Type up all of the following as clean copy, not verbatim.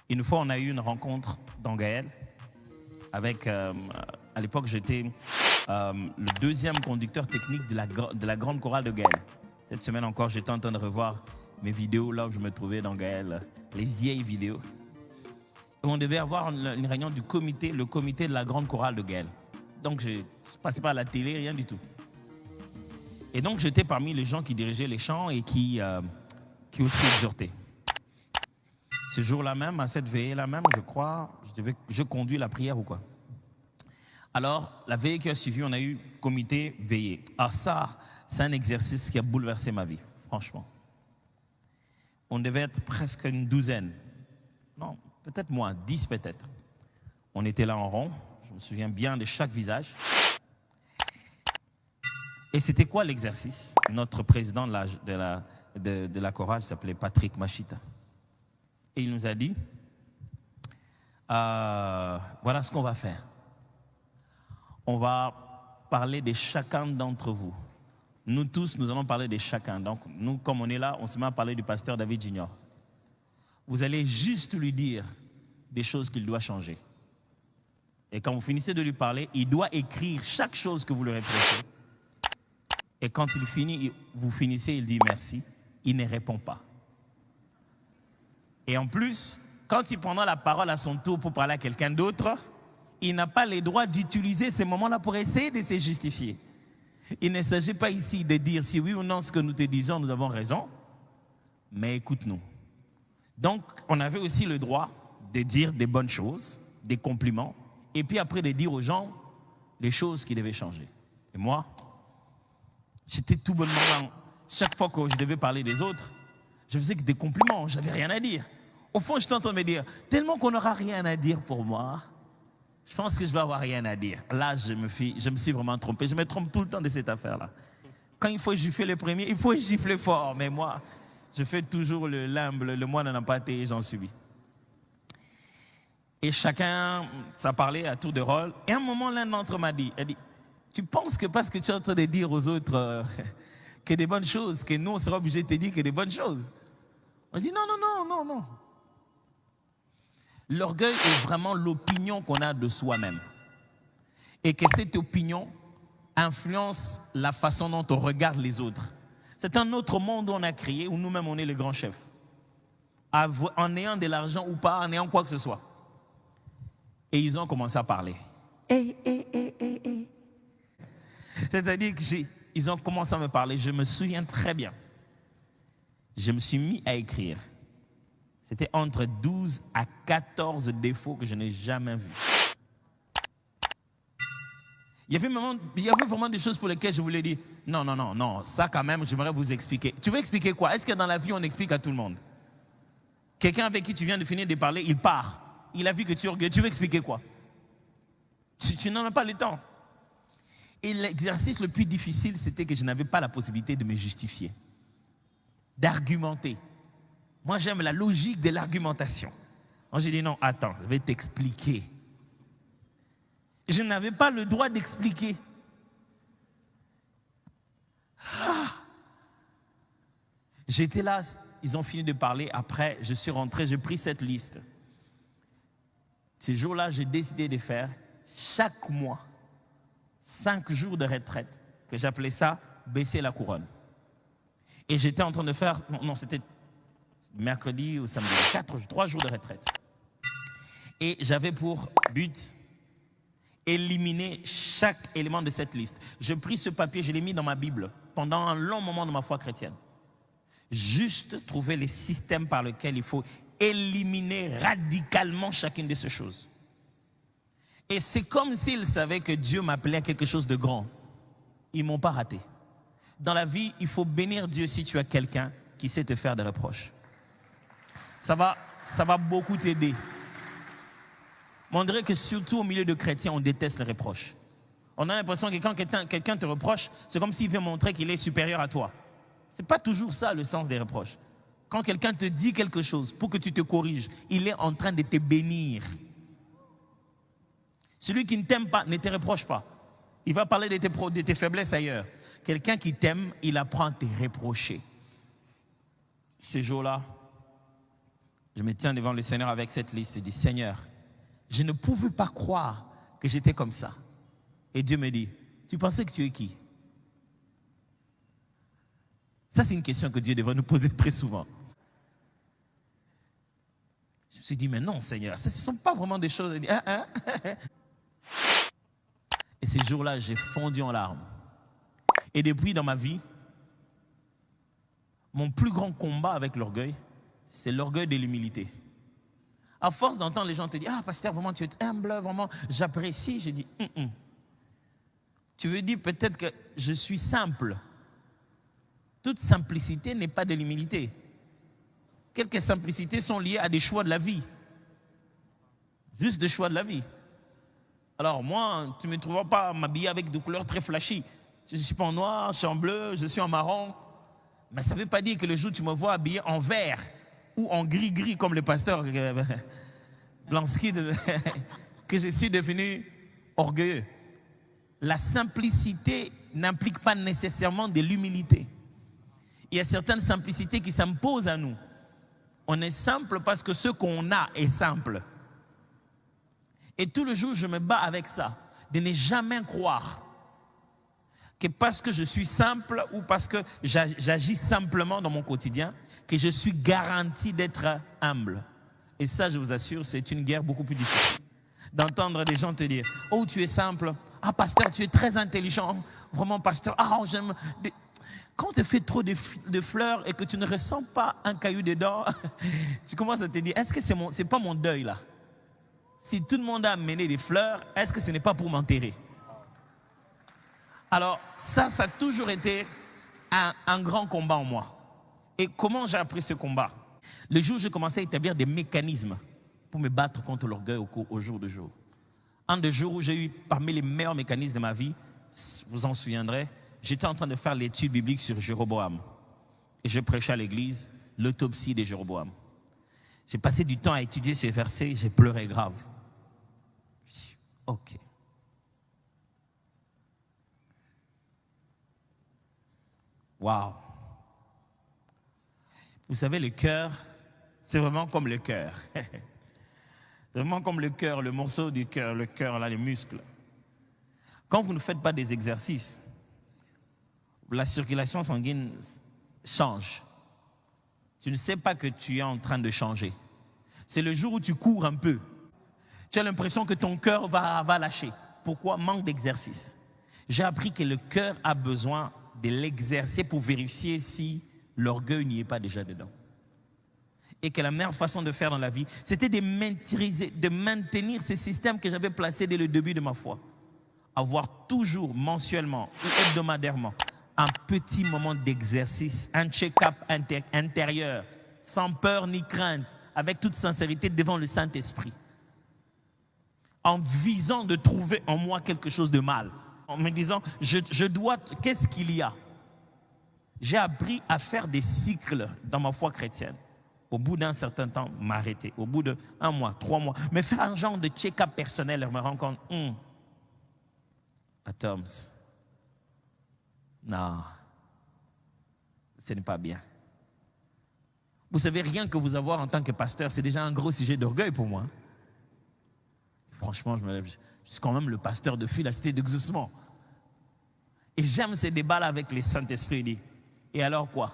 Une fois, on a eu une rencontre dans Gaël avec, à l'époque, j'étais le deuxième conducteur technique de la grande chorale de Gaël. Cette semaine encore, j'étais en train de revoir mes vidéos là où je me trouvais dans Gaël, les vieilles vidéos. Et on devait avoir une réunion du comité, le comité de la grande chorale de Gaël. Donc, je ne passais pas à la télé, rien du tout. Et donc, j'étais parmi les gens qui dirigeaient les chants et qui aussi exhortaient. Ce jour-là même, à cette veillée-là même, je crois, je conduis la prière ou quoi. Alors, la veillée qui a suivi, on a eu comité veillée. Ah ça, c'est un exercice qui a bouleversé ma vie, franchement. On devait être presque une douzaine. Non, peut-être moins, 10 peut-être. On était là en rond, je me souviens bien de chaque visage. Et c'était quoi l'exercice? Notre président de la chorale s'appelait Patrick Machita. Et il nous a dit, voilà ce qu'on va faire. On va parler de chacun d'entre vous. Nous tous, nous allons parler de chacun. Donc, nous, comme on est là, on se met à parler du pasteur David Junior. Vous allez juste lui dire des choses qu'il doit changer. Et quand vous finissez de lui parler, il doit écrire chaque chose que vous lui reprochez. Et quand il finit, vous finissez, il dit merci. Il ne répond pas. Et en plus, quand il prendra la parole à son tour pour parler à quelqu'un d'autre, il n'a pas le droit d'utiliser ces moments-là pour essayer de se justifier. Il ne s'agit pas ici de dire si oui ou non ce que nous te disons, nous avons raison, mais écoute-nous. Donc, on avait aussi le droit de dire des bonnes choses, des compliments, et puis après de dire aux gens les choses qui devaient changer. Et moi, j'étais tout bonnement là. Chaque fois que je devais parler des autres, je faisais que des compliments, je n'avais rien à dire. Au fond, j'étais en train de me dire, tellement qu'on n'aura rien à dire pour moi, je pense que je vais avoir rien à dire. Là, je me suis vraiment trompé. Je me trompe tout le temps de cette affaire-là. Quand il faut gifler le premier, il faut gifler fort. Mais moi, je fais toujours le limble, le moine n'a pas été, j'en subis. Et chacun, ça parlait à tour de rôle. Et à un moment, l'un d'entre eux m'a dit, elle dit, tu penses que parce que tu es en train de dire aux autres que des bonnes choses, que nous, on sera obligé de te dire que des bonnes choses? On dit non, non, non, non, non. L'orgueil est vraiment l'opinion qu'on a de soi-même. Et que cette opinion influence la façon dont on regarde les autres. C'est un autre monde qu'on a créé où nous-mêmes on est les grands chefs. En ayant de l'argent ou pas, en ayant quoi que ce soit. Et ils ont commencé à parler. C'est-à-dire qu'ils ont commencé à me parler. Je me souviens très bien. Je me suis mis à écrire. C'était entre 12 à 14 défauts que je n'ai jamais vus. Il y avait vraiment des choses pour lesquelles je voulais dire, non, non, non, non, ça quand même, j'aimerais vous expliquer. Tu veux expliquer quoi? Est-ce que dans la vie, on explique à tout le monde? Quelqu'un avec qui tu viens de finir de parler, il part. Il a vu que tu orgueilleux. Tu veux expliquer quoi? Tu n'en as pas le temps. Et l'exercice le plus difficile, c'était que je n'avais pas la possibilité de me justifier, d'argumenter. Moi, j'aime la logique de l'argumentation. Moi, j'ai dit non, attends, je vais t'expliquer. Je n'avais pas le droit d'expliquer. J'étais là, ils ont fini de parler. Après, je suis rentré, j'ai pris cette liste. Ces jours-là, j'ai décidé de faire chaque mois 5 jours de retraite, que j'appelais ça baisser la couronne. Et j'étais en train de faire, non, c'était mercredi ou samedi, 3 jours de retraite. Et j'avais pour but éliminer chaque élément de cette liste. Je pris ce papier, je l'ai mis dans ma Bible pendant un long moment de ma foi chrétienne. Juste trouver les systèmes par lesquels il faut éliminer radicalement chacune de ces choses. Et c'est comme s'ils savaient que Dieu m'appelait à quelque chose de grand. Ils ne m'ont pas raté. Dans la vie, il faut bénir Dieu si tu as quelqu'un qui sait te faire des reproches. Ça va beaucoup t'aider. Mais on dirait que surtout au milieu de chrétiens, on déteste les reproches. On a l'impression que quand quelqu'un te reproche, c'est comme s'il veut montrer qu'il est supérieur à toi. Ce n'est pas toujours ça le sens des reproches. Quand quelqu'un te dit quelque chose pour que tu te corriges, il est en train de te bénir. Celui qui ne t'aime pas ne te reproche pas. Il va parler de tes faiblesses ailleurs. Quelqu'un qui t'aime, il apprend à te reprocher. Ces jours-là, Je me tiens devant le Seigneur avec cette liste et dis, Seigneur, je ne pouvais pas croire que j'étais comme ça. Et Dieu me dit, tu pensais que tu es qui? Ça, c'est une question que Dieu devrait nous poser très souvent. Je me suis dit, mais non, Seigneur, ce ne sont pas vraiment des choses. Et ces jours-là, j'ai fondu en larmes. Et depuis, dans ma vie, mon plus grand combat avec l'orgueil, c'est l'orgueil de l'humilité. À force d'entendre les gens te dire, ah, pasteur, vraiment, tu es humble, vraiment, j'apprécie. J'ai dit, Tu veux dire peut-être que je suis simple. Toute simplicité n'est pas de l'humilité. Quelques simplicités sont liées à des choix de la vie. Juste des choix de la vie. Alors moi, tu ne me trouveras pas m'habiller avec des couleurs très flashy. Je ne suis pas en noir, je suis en bleu, je suis en marron. Mais ça ne veut pas dire que le jour où tu me vois habillé en vert ou en gris-gris comme le pasteur Blansky, que je suis devenu orgueilleux. La simplicité n'implique pas nécessairement de l'humilité. Il y a certaines simplicités qui s'imposent à nous. On est simple parce que ce qu'on a est simple. Et tout le jour, je me bats avec ça, de ne jamais croire que parce que je suis simple ou parce que j'agis simplement dans mon quotidien, que je suis garanti d'être humble. Et ça, je vous assure, c'est une guerre beaucoup plus difficile. D'entendre des gens te dire, oh, tu es simple, ah, pasteur, tu es très intelligent, vraiment, pasteur, ah, j'aime... Quand on te fait trop de fleurs et que tu ne ressens pas un caillou dedans, tu commences à te dire, est-ce que c'est pas mon deuil là? Si tout le monde a amené des fleurs, est-ce que ce n'est pas pour m'enterrer? Alors ça a toujours été un grand combat en moi. Et comment j'ai appris ce combat? Le jour où j'ai commencé à établir des mécanismes pour me battre contre l'orgueil au jour de jour. Un des jours où j'ai eu parmi les meilleurs mécanismes de ma vie, vous en souviendrez, j'étais en train de faire l'étude biblique sur Jéroboam. Et je prêchais à l'église l'autopsie de Jéroboam. J'ai passé du temps à étudier ces versets, j'ai pleuré grave. Ok. Waouh. Vous savez, le cœur, c'est vraiment comme le cœur. Vraiment comme le cœur, le morceau du cœur, le cœur, là, les muscles. Quand vous ne faites pas des exercices, la circulation sanguine change. Tu ne sais pas que tu es en train de changer. C'est le jour où tu cours un peu. Tu as l'impression que ton cœur va lâcher. Pourquoi? Manque d'exercice. J'ai appris que le cœur a besoin de l'exercer pour vérifier si l'orgueil n'y est pas déjà dedans. Et que la meilleure façon de faire dans la vie, c'était de maintenir ces systèmes que j'avais placés dès le début de ma foi. Avoir toujours, mensuellement ou hebdomadairement, un petit moment d'exercice, un check-up intérieur, sans peur ni crainte, avec toute sincérité devant le Saint-Esprit. En visant de trouver en moi quelque chose de mal. En me disant, je dois, qu'est-ce qu'il y a? J'ai appris à faire des cycles dans ma foi chrétienne. Au bout d'un certain temps, m'arrêter. Au bout d'1 mois, 3 mois, me faire un genre de check-up personnel et me rendre compte, Atoms, non, ce n'est pas bien. Vous savez, rien que vous avoir en tant que pasteur, c'est déjà un gros sujet d'orgueil pour moi. Franchement, je suis quand même le pasteur de la cité d'exaucement. Et j'aime ces débats-là avec les Saint-Esprit. Et alors quoi?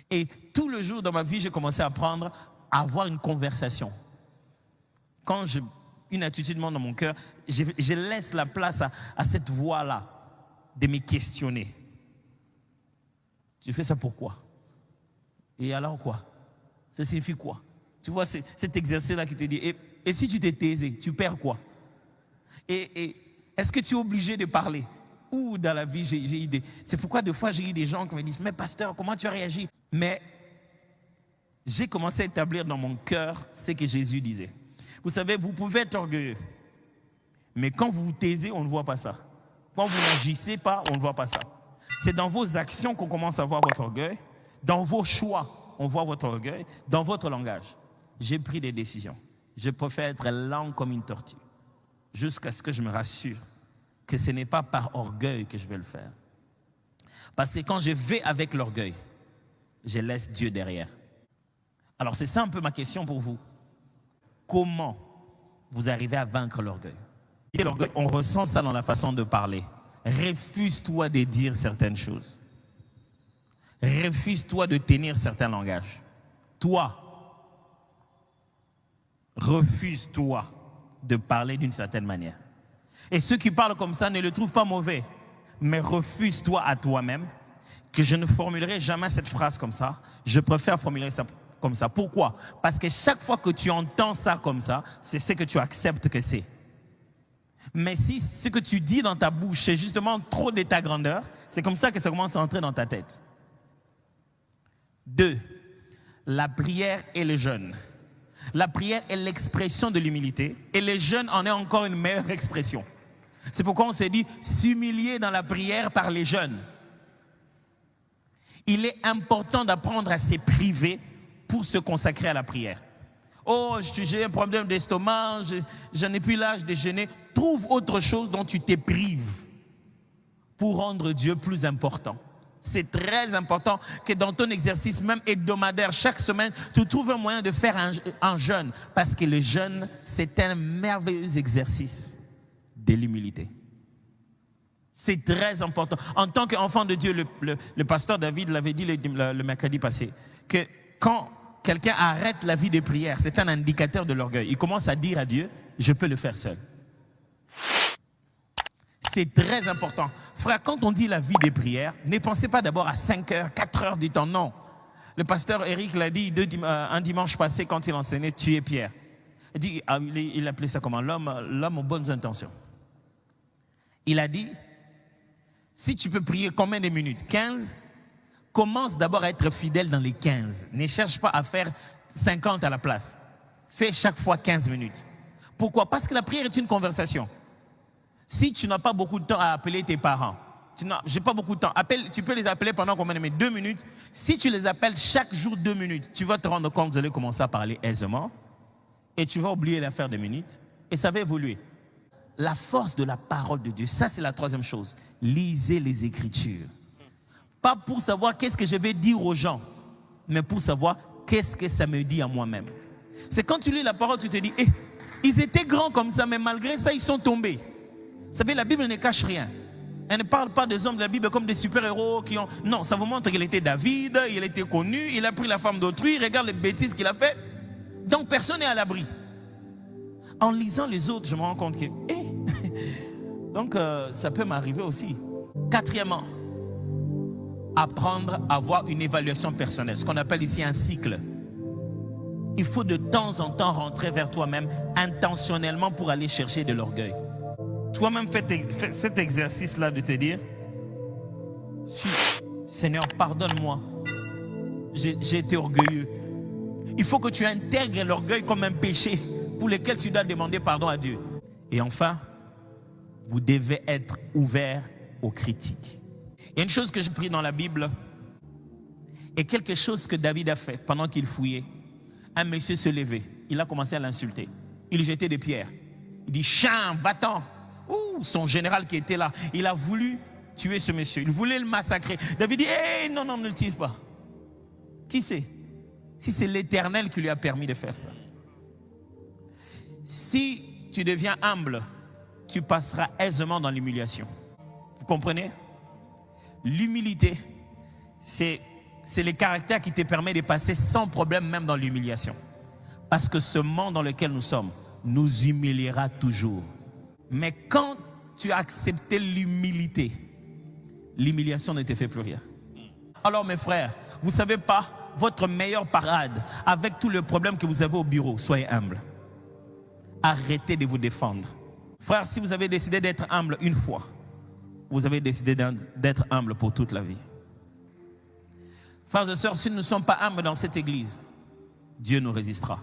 Et tout le jour dans ma vie, j'ai commencé à apprendre à avoir une conversation. Quand une attitude monte dans mon cœur, je laisse la place à cette voix-là de me questionner. Je fais ça pourquoi? Et alors quoi? Ça signifie quoi? Tu vois, cet exercice-là qui te dit, et si tu t'es taisé, tu perds quoi? Et est-ce que tu es obligé de parler? Ou dans la vie, j'ai eu des... C'est pourquoi des fois, j'ai eu des gens qui me disent, mais pasteur, comment tu as réagi? Mais j'ai commencé à établir dans mon cœur ce que Jésus disait. Vous savez, vous pouvez être orgueilleux, mais quand vous vous taisez, on ne voit pas ça. Quand vous n'agissez pas, on ne voit pas ça. C'est dans vos actions qu'on commence à voir votre orgueil. Dans vos choix, on voit votre orgueil. Dans votre langage, j'ai pris des décisions. Je préfère être lent comme une tortue, jusqu'à ce que je me rassure que ce n'est pas par orgueil que je vais le faire. Parce que quand je vais avec l'orgueil, je laisse Dieu derrière. Alors c'est ça un peu ma question pour vous. Comment vous arrivez à vaincre l'orgueil? Et l'orgueil, on ressent ça dans la façon de parler. Refuse-toi de dire certaines choses. Refuse-toi de tenir certains langages. Toi, refuse-toi de parler d'une certaine manière. Et ceux qui parlent comme ça ne le trouvent pas mauvais, mais refuse-toi à toi-même que je ne formulerai jamais cette phrase comme ça. Je préfère formuler ça comme ça. Pourquoi? Parce que chaque fois que tu entends ça comme ça, c'est ce que tu acceptes que c'est. Mais si ce que tu dis dans ta bouche, c'est justement trop de ta grandeur, c'est comme ça que ça commence à entrer dans ta tête. 2. La prière et le jeûne. La prière est l'expression de l'humilité et le jeûne en est encore une meilleure expression. C'est pourquoi on s'est dit s'humilier dans la prière par les jeûnes. Il est important d'apprendre à se priver pour se consacrer à la prière. Oh, j'ai un problème d'estomac, je n'ai plus l'âge de jeûner. Trouve autre chose dont tu te prives pour rendre Dieu plus important. C'est très important que dans ton exercice, même hebdomadaire, chaque semaine, tu trouves un moyen de faire un jeûne. Parce que le jeûne, c'est un merveilleux exercice de l'humilité. C'est très important. En tant qu'enfant de Dieu, le pasteur David l'avait dit le mercredi passé, que quand quelqu'un arrête la vie de prière, c'est un indicateur de l'orgueil. Il commence à dire à Dieu, je peux le faire seul. C'est très important. Frère, quand on dit la vie des prières, ne pensez pas d'abord à 5 heures, 4 heures du temps, non. Le pasteur Eric l'a dit un dimanche passé quand il enseignait Tuer Pierre. Il appelait ça comment? L'homme aux bonnes intentions. Il a dit, si tu peux prier combien de minutes? 15? Commence d'abord à être fidèle dans les 15. Ne cherche pas à faire 50 à la place. Fais chaque fois 15 minutes. Pourquoi? Parce que la prière est une conversation. Si tu n'as pas beaucoup de temps à appeler tes parents, j'ai pas beaucoup de temps, tu peux les appeler pendant combien de minutes? 2 minutes. Si tu les appelles chaque jour 2 minutes, tu vas te rendre compte que vous allez commencer à parler aisément et tu vas oublier l'affaire de minutes et ça va évoluer. La force de la parole de Dieu, ça c'est la troisième chose. Lisez les Écritures. Pas pour savoir qu'est-ce que je vais dire aux gens, mais pour savoir qu'est-ce que ça me dit à moi-même. C'est quand tu lis la parole, tu te dis, ils étaient grands comme ça, mais malgré ça, ils sont tombés. Vous savez, la Bible ne cache rien. Elle ne parle pas des hommes de la Bible comme des super-héros qui ont... Non, ça vous montre qu'il était David, il était connu, il a pris la femme d'autrui, regarde les bêtises qu'il a fait. Donc personne n'est à l'abri. En lisant les autres, je me rends compte que... Donc ça peut m'arriver aussi. Quatrièmement, apprendre à avoir une évaluation personnelle, ce qu'on appelle ici un cycle. Il faut de temps en temps rentrer vers toi-même intentionnellement pour aller chercher de l'orgueil. Toi-même, fais cet exercice-là de te dire, Seigneur, pardonne-moi, j'ai été orgueilleux. Il faut que tu intègres l'orgueil comme un péché pour lequel tu dois demander pardon à Dieu. Et enfin, vous devez être ouvert aux critiques. Il y a une chose que j'ai pris dans la Bible et quelque chose que David a fait pendant qu'il fouillait. Un monsieur se levait, il a commencé à l'insulter. Il jetait des pierres. Il dit, chien, va-t'en. Son général qui était là, il a voulu tuer ce monsieur. Il voulait le massacrer. David dit, non, ne le tire pas. Qui c'est? Si c'est l'Éternel qui lui a permis de faire ça. Si tu deviens humble, tu passeras aisément dans l'humiliation. Vous comprenez? L'humilité, c'est le caractère qui te permet de passer sans problème même dans l'humiliation. Parce que ce monde dans lequel nous sommes nous humiliera toujours. Mais quand tu as accepté l'humilité, l'humiliation ne te fait plus rien. Alors mes frères, vous ne savez pas, votre meilleure parade avec tous les problèmes que vous avez au bureau, soyez humble. Arrêtez de vous défendre. Frère, si vous avez décidé d'être humble une fois, vous avez décidé d'être humble pour toute la vie. Frères et sœurs, si nous ne sommes pas humbles dans cette église, Dieu nous résistera.